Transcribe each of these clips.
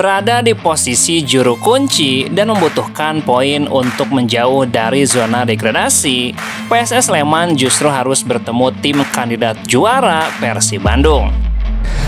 berada di posisi juru kunci dan membutuhkan poin untuk menjauh dari zona degradasi, PSS Sleman justru harus bertemu tim kandidat juara Persib Bandung.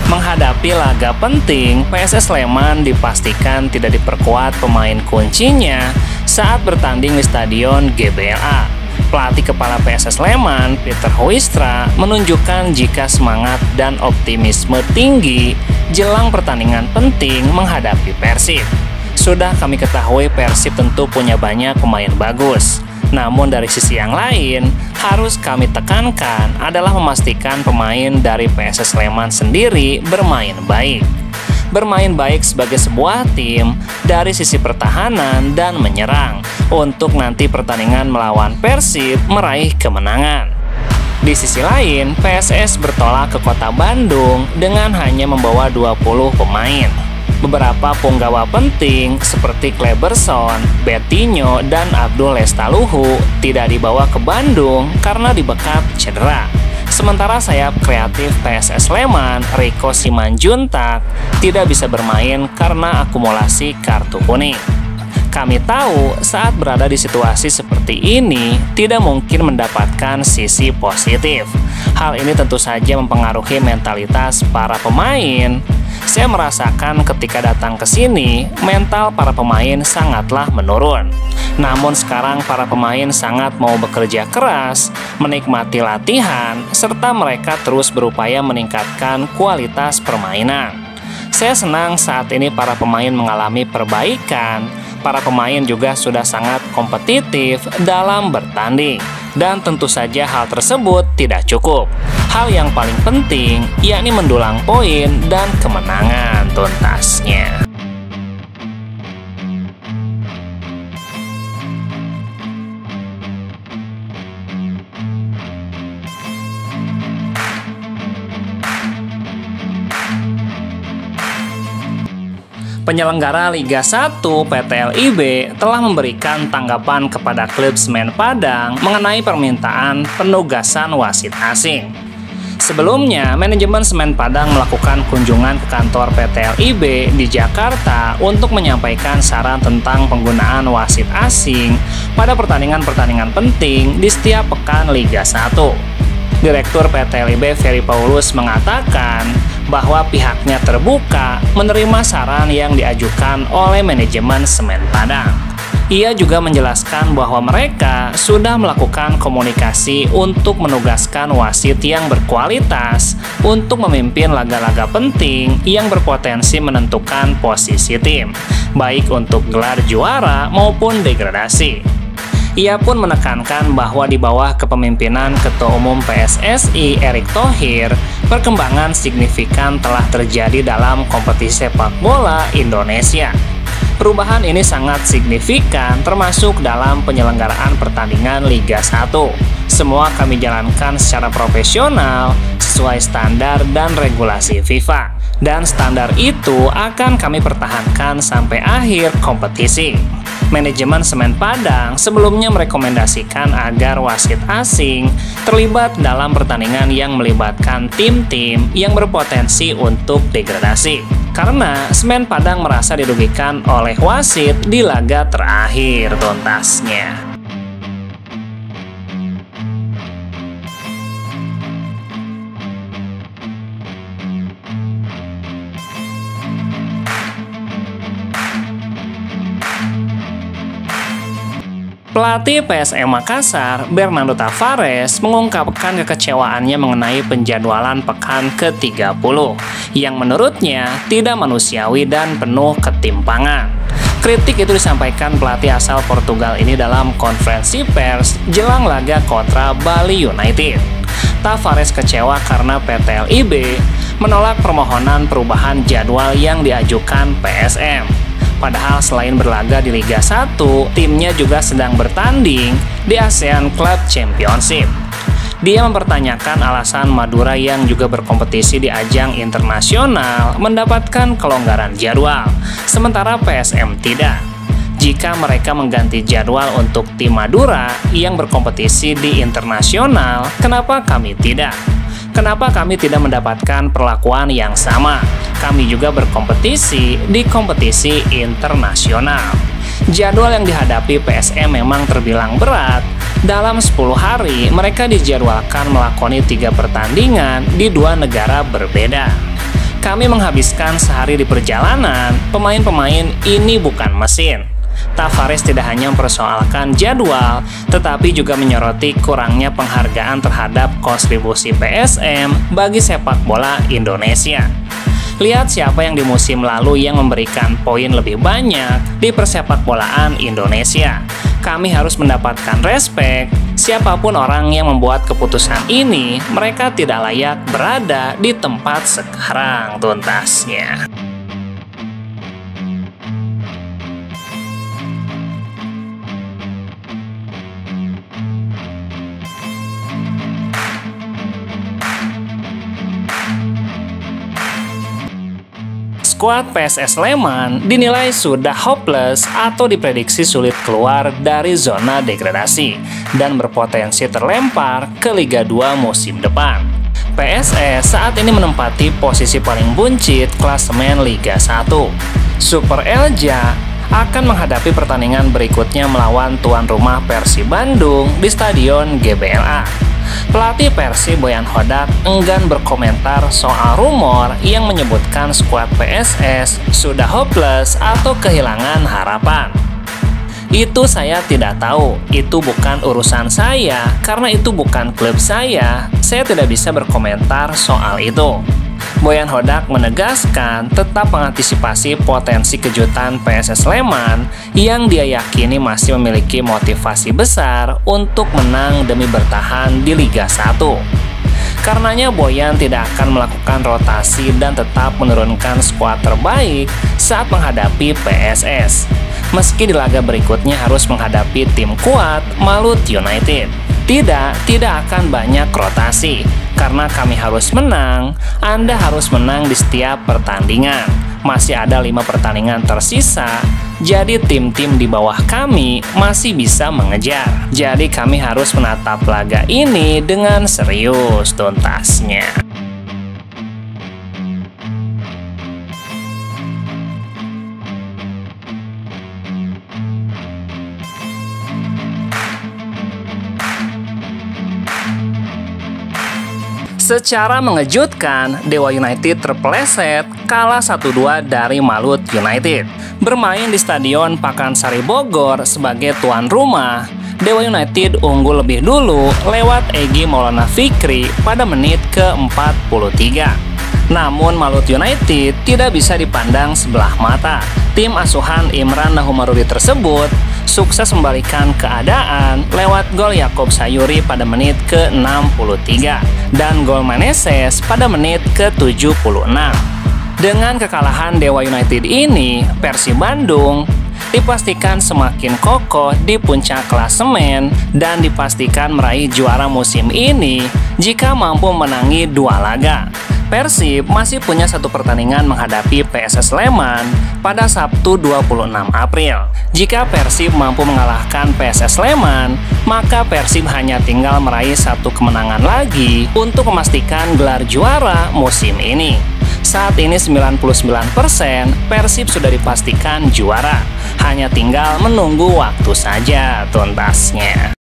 Menghadapi laga penting, PSS Sleman dipastikan tidak diperkuat pemain kuncinya saat bertanding di Stadion GBLA. Pelatih kepala PSS Sleman, Peter Hoekstra, menunjukkan jika semangat dan optimisme tinggi jelang pertandingan penting menghadapi Persib. Sudah kami ketahui Persib tentu punya banyak pemain bagus. Namun dari sisi yang lain, harus kami tekankan adalah memastikan pemain dari PSS Sleman sendiri bermain baik. Bermain baik sebagai sebuah tim dari sisi pertahanan dan menyerang untuk nanti pertandingan melawan Persib meraih kemenangan. Di sisi lain, PSS bertolak ke kota Bandung dengan hanya membawa 20 pemain. Beberapa punggawa penting seperti Kleberson, Betinho, dan Abdul Lestaluhu tidak dibawa ke Bandung karena dibekap cedera. Sementara sayap kreatif PSS Sleman, Rico Simanjuntak, tidak bisa bermain karena akumulasi kartu kuning. Kami tahu saat berada di situasi seperti ini tidak mungkin mendapatkan sisi positif. Hal ini tentu saja mempengaruhi mentalitas para pemain. Saya merasakan ketika datang ke sini, mental para pemain sangatlah menurun. Namun sekarang para pemain sangat mau bekerja keras, menikmati latihan, serta mereka terus berupaya meningkatkan kualitas permainan. Saya senang saat ini para pemain mengalami perbaikan. Para pemain juga sudah sangat kompetitif dalam bertanding. Dan tentu saja hal tersebut tidak cukup. Hal yang paling penting yakni mendulang poin dan kemenangan tuntasnya. Penyelenggara Liga 1 PT LIB telah memberikan tanggapan kepada klub Semen Padang mengenai permintaan penugasan wasit asing. Sebelumnya, manajemen Semen Padang melakukan kunjungan ke kantor PT LIB di Jakarta untuk menyampaikan saran tentang penggunaan wasit asing pada pertandingan-pertandingan penting di setiap pekan Liga 1. Direktur PT LIB Ferry Paulus mengatakan bahwa pihaknya terbuka menerima saran yang diajukan oleh manajemen Semen Padang. Ia juga menjelaskan bahwa mereka sudah melakukan komunikasi untuk menugaskan wasit yang berkualitas untuk memimpin laga-laga penting yang berpotensi menentukan posisi tim, baik untuk gelar juara maupun degradasi. Ia pun menekankan bahwa di bawah kepemimpinan Ketua Umum PSSI Erick Thohir, perkembangan signifikan telah terjadi dalam kompetisi sepak bola Indonesia. Perubahan ini sangat signifikan termasuk dalam penyelenggaraan pertandingan Liga 1. Semua kami jalankan secara profesional sesuai standar dan regulasi FIFA. Dan standar itu akan kami pertahankan sampai akhir kompetisi. Manajemen Semen Padang sebelumnya merekomendasikan agar wasit asing terlibat dalam pertandingan yang melibatkan tim-tim yang berpotensi untuk degradasi. Karena Semen Padang merasa dirugikan oleh wasit di laga terakhir tuntasnya. Pelatih PSM Makassar, Bernardo Tavares, mengungkapkan kekecewaannya mengenai penjadwalan pekan ke-30 yang menurutnya tidak manusiawi dan penuh ketimpangan. Kritik itu disampaikan pelatih asal Portugal ini dalam konferensi pers jelang laga kontra Bali United. Tavares kecewa karena PT LIB menolak permohonan perubahan jadwal yang diajukan PSM. Padahal selain berlaga di Liga 1, timnya juga sedang bertanding di ASEAN Club Championship. Dia mempertanyakan alasan Madura yang juga berkompetisi di ajang internasional mendapatkan kelonggaran jadwal, sementara PSM tidak. Jika mereka mengganti jadwal untuk tim Madura yang berkompetisi di internasional, kenapa kami tidak? Kenapa kami tidak mendapatkan perlakuan yang sama? Kami juga berkompetisi di kompetisi internasional. Jadwal yang dihadapi PSM memang terbilang berat. Dalam 10 hari, mereka dijadwalkan melakoni 3 pertandingan di 2 negara berbeda. Kami menghabiskan sehari di perjalanan. Pemain-pemain ini bukan mesin. Tavares tidak hanya mempersoalkan jadwal, tetapi juga menyoroti kurangnya penghargaan terhadap kontribusi PSM bagi sepak bola Indonesia. Lihat siapa yang di musim lalu yang memberikan poin lebih banyak di persepak bolaan Indonesia. Kami harus mendapatkan respek. Siapapun orang yang membuat keputusan ini, mereka tidak layak berada di tempat sekarang, tuntasnya. Skuad PSS Sleman dinilai sudah hopeless atau diprediksi sulit keluar dari zona degradasi dan berpotensi terlempar ke Liga 2 musim depan. PSS saat ini menempati posisi paling buncit klasemen Liga 1. Super Elja akan menghadapi pertandingan berikutnya melawan tuan rumah Persib Bandung di Stadion GBLA. Pelatih Persib Boyan Hodak enggan berkomentar soal rumor yang menyebutkan skuad PSS sudah hopeless atau kehilangan harapan. Itu saya tidak tahu, itu bukan urusan saya, karena itu bukan klub saya tidak bisa berkomentar soal itu. Boyan Hodak menegaskan tetap mengantisipasi potensi kejutan PSS Sleman yang dia yakini masih memiliki motivasi besar untuk menang demi bertahan di Liga 1. Karenanya Boyan tidak akan melakukan rotasi dan tetap menurunkan skuad terbaik saat menghadapi PSS. Meski di laga berikutnya harus menghadapi tim kuat Malut United. Tidak akan banyak rotasi. Karena kami harus menang, Anda harus menang di setiap pertandingan. Masih ada 5 pertandingan tersisa, jadi tim-tim di bawah kami masih bisa mengejar. Jadi kami harus menatap laga ini dengan serius, tuntasnya. Secara mengejutkan, Dewa United terpeleset kalah 1-2 dari Malut United. Bermain di Stadion Pakansari Bogor sebagai tuan rumah, Dewa United unggul lebih dulu lewat Egy Maulana Fikri pada menit ke-43. Namun Malut United tidak bisa dipandang sebelah mata. Tim asuhan Imran Nahumarudi tersebut sukses membalikan keadaan lewat gol Yakob Sayuri pada menit ke-63 dan gol Meneses pada menit ke-76. Dengan kekalahan Dewa United ini, Persib Bandung dipastikan semakin kokoh di puncak klasemen dan dipastikan meraih juara musim ini jika mampu menangi 2 laga. Persib masih punya 1 pertandingan menghadapi PSS Sleman pada Sabtu 26 April. Jika Persib mampu mengalahkan PSS Sleman, maka Persib hanya tinggal meraih 1 kemenangan lagi untuk memastikan gelar juara musim ini. Saat ini 99% Persib sudah dipastikan juara. Hanya tinggal menunggu waktu saja, tuntasnya.